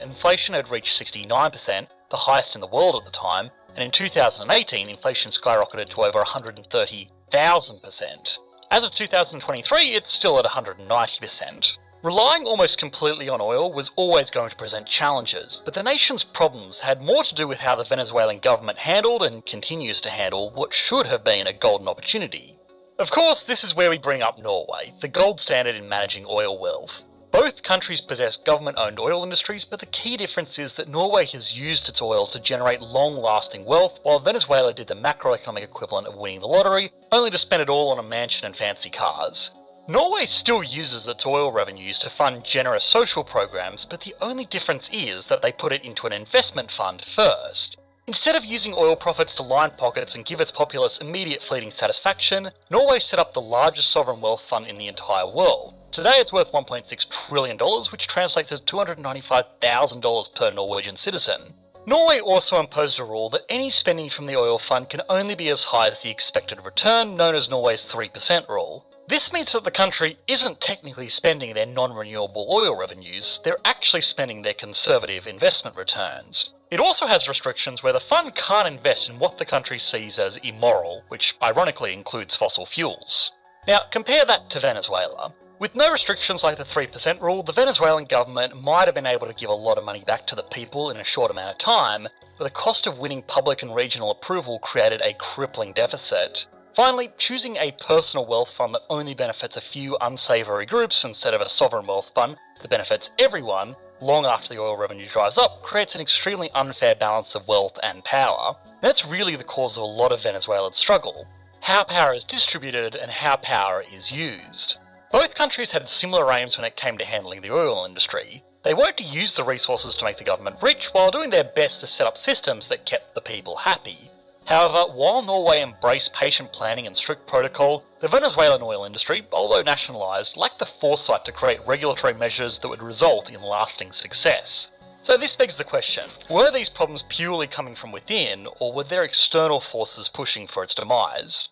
inflation had reached 69%, the highest in the world at the time, and in 2018 inflation skyrocketed to over 130,000%. As of 2023, it's still at 190%. Relying almost completely on oil was always going to present challenges, but the nation's problems had more to do with how the Venezuelan government handled and continues to handle what should have been a golden opportunity. Of course, this is where we bring up Norway, the gold standard in managing oil wealth. Both countries possess government-owned oil industries, but the key difference is that Norway has used its oil to generate long-lasting wealth, while Venezuela did the macroeconomic equivalent of winning the lottery, only to spend it all on a mansion and fancy cars. Norway still uses its oil revenues to fund generous social programs, but the only difference is that they put it into an investment fund first. Instead of using oil profits to line pockets and give its populace immediate fleeting satisfaction, Norway set up the largest sovereign wealth fund in the entire world. Today it's worth $1.6 trillion, which translates as $295,000 per Norwegian citizen. Norway also imposed a rule that any spending from the oil fund can only be as high as the expected return, known as Norway's 3% rule. This means that the country isn't technically spending their non-renewable oil revenues, they're actually spending their conservative investment returns. It also has restrictions where the fund can't invest in what the country sees as immoral, which ironically includes fossil fuels. Now, compare that to Venezuela. With no restrictions like the 3% rule, the Venezuelan government might have been able to give a lot of money back to the people in a short amount of time, but the cost of winning public and regional approval created a crippling deficit. Finally, choosing a personal wealth fund that only benefits a few unsavoury groups instead of a sovereign wealth fund that benefits everyone, long after the oil revenue dries up, creates an extremely unfair balance of wealth and power. That's really the cause of a lot of Venezuela's struggle: how power is distributed and how power is used. Both countries had similar aims when it came to handling the oil industry. They worked to use the resources to make the government rich while doing their best to set up systems that kept the people happy. However, while Norway embraced patient planning and strict protocol, the Venezuelan oil industry, although nationalised, lacked the foresight to create regulatory measures that would result in lasting success. So this begs the question, were these problems purely coming from within, or were there external forces pushing for its demise?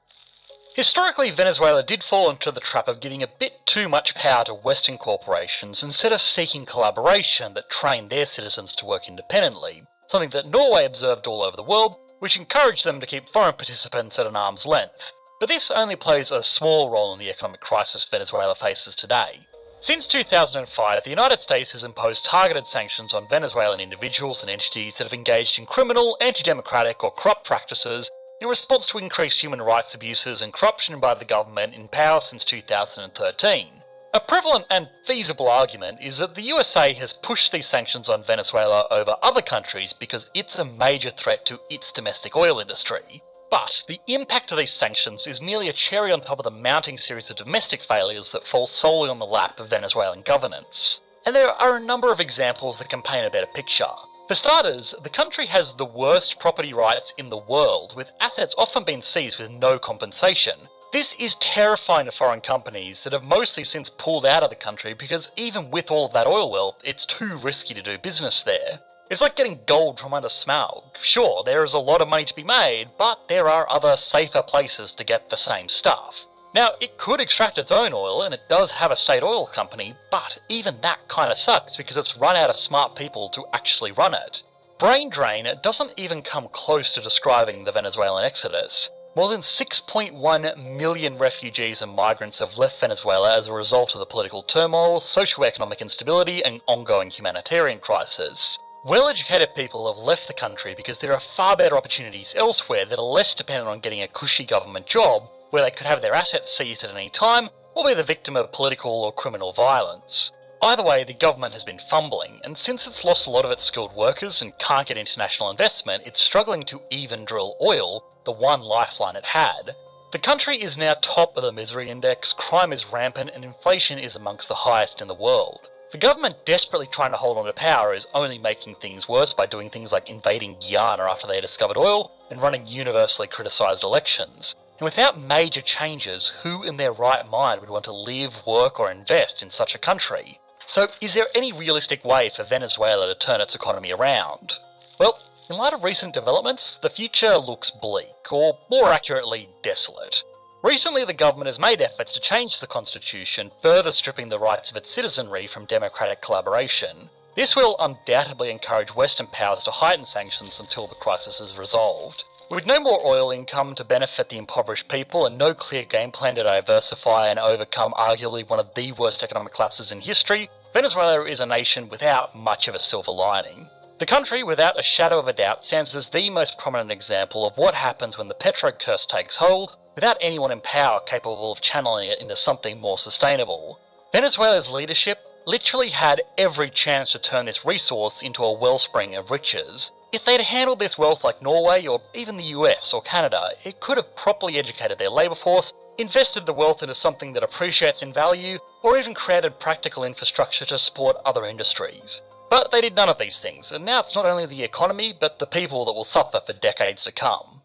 Historically, Venezuela did fall into the trap of giving a bit too much power to Western corporations instead of seeking collaboration that trained their citizens to work independently, something that Norway observed all over the world, which encouraged them to keep foreign participants at an arm's length. But this only plays a small role in the economic crisis Venezuela faces today. Since 2005, the United States has imposed targeted sanctions on Venezuelan individuals and entities that have engaged in criminal, anti-democratic or corrupt practices in response to increased human rights abuses and corruption by the government in power since 2013. A prevalent and feasible argument is that the USA has pushed these sanctions on Venezuela over other countries because it's a major threat to its domestic oil industry. But the impact of these sanctions is merely a cherry on top of the mounting series of domestic failures that fall solely on the lap of Venezuelan governance. And there are a number of examples that can paint a better picture. For starters, the country has the worst property rights in the world, with assets often being seized with no compensation. This is terrifying to foreign companies that have mostly since pulled out of the country because even with all of that oil wealth, it's too risky to do business there. It's like getting gold from under smog. Sure, there is a lot of money to be made, but there are other safer places to get the same stuff. Now, it could extract its own oil, and it does have a state oil company, but even that kinda sucks because it's run out of smart people to actually run it. Brain drain doesn't even come close to describing the Venezuelan exodus. More than 6.1 million refugees and migrants have left Venezuela as a result of the political turmoil, socio-economic instability, and ongoing humanitarian crisis. Well-educated people have left the country because there are far better opportunities elsewhere that are less dependent on getting a cushy government job, where they could have their assets seized at any time, or be the victim of political or criminal violence. Either way, the government has been fumbling, and since it's lost a lot of its skilled workers and can't get international investment, it's struggling to even drill oil, the one lifeline it had. The country is now top of the misery index, crime is rampant, and inflation is amongst the highest in the world. The government desperately trying to hold on to power is only making things worse by doing things like invading Guyana after they discovered oil and running universally criticised elections. And without major changes, who in their right mind would want to live, work or invest in such a country? So is there any realistic way for Venezuela to turn its economy around? Well, in light of recent developments, the future looks bleak, or more accurately, desolate. Recently, the government has made efforts to change the constitution, further stripping the rights of its citizenry from democratic collaboration. This will undoubtedly encourage Western powers to heighten sanctions until the crisis is resolved. With no more oil income to benefit the impoverished people and no clear game plan to diversify and overcome arguably one of the worst economic collapses in history, Venezuela is a nation without much of a silver lining. The country, without a shadow of a doubt, stands as the most prominent example of what happens when the petro curse takes hold, without anyone in power capable of channeling it into something more sustainable. Venezuela's leadership literally had every chance to turn this resource into a wellspring of riches. If they'd handled this wealth like Norway or even the US or Canada, it could have properly educated their labour force, invested the wealth into something that appreciates in value, or even created practical infrastructure to support other industries. But they did none of these things, and now it's not only the economy, but the people that will suffer for decades to come.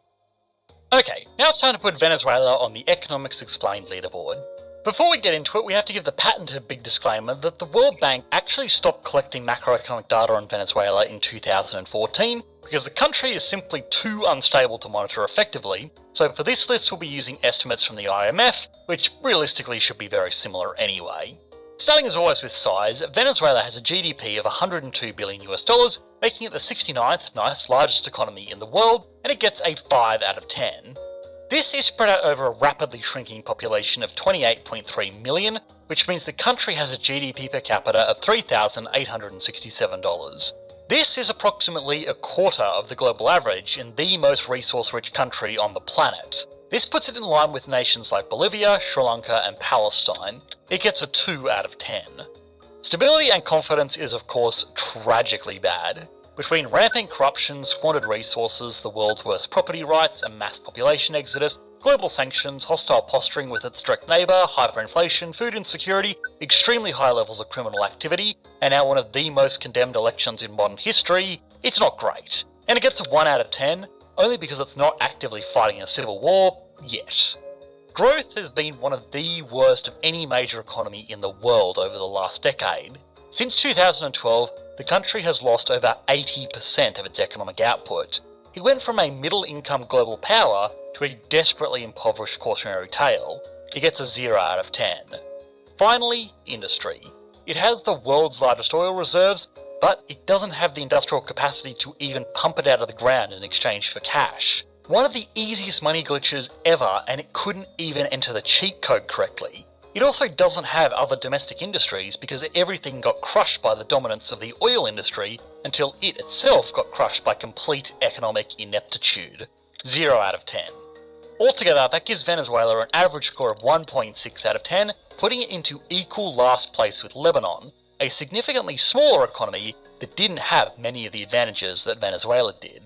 Okay, now it's time to put Venezuela on the Economics Explained leaderboard. Before we get into it, we have to give the patented big disclaimer that the World Bank actually stopped collecting macroeconomic data on Venezuela in 2014 because the country is simply too unstable to monitor effectively, so for this list we'll be using estimates from the IMF, which realistically should be very similar anyway. Starting as always with size, Venezuela has a GDP of $102 billion, making it the 69th largest economy in the world, and it gets a 5 out of 10. This is spread out over a rapidly shrinking population of 28.3 million, which means the country has a GDP per capita of $3,867. This is approximately a quarter of the global average in the most resource-rich country on the planet. This puts it in line with nations like Bolivia, Sri Lanka and Palestine. It gets a 2 out of 10. Stability and confidence is of course tragically bad. Between rampant corruption, squandered resources, the world's worst property rights, a mass population exodus, global sanctions, hostile posturing with its direct neighbour, hyperinflation, food insecurity, extremely high levels of criminal activity, and now one of the most condemned elections in modern history, it's not great. And it gets a 1 out of 10, only because it's not actively fighting a civil war yet. Growth has been one of the worst of any major economy in the world over the last decade. Since 2012, the country has lost over 80% of its economic output. It went from a middle-income global power to a desperately impoverished cautionary tale. It gets a 0 out of 10. Finally, industry. It has the world's largest oil reserves, but it doesn't have the industrial capacity to even pump it out of the ground in exchange for cash. One of the easiest money glitches ever, and it couldn't even enter the cheat code correctly. It also doesn't have other domestic industries because everything got crushed by the dominance of the oil industry until it itself got crushed by complete economic ineptitude. 0 out of 10. Altogether, that gives Venezuela an average score of 1.6 out of 10, putting it into equal last place with Lebanon, a significantly smaller economy that didn't have many of the advantages that Venezuela did.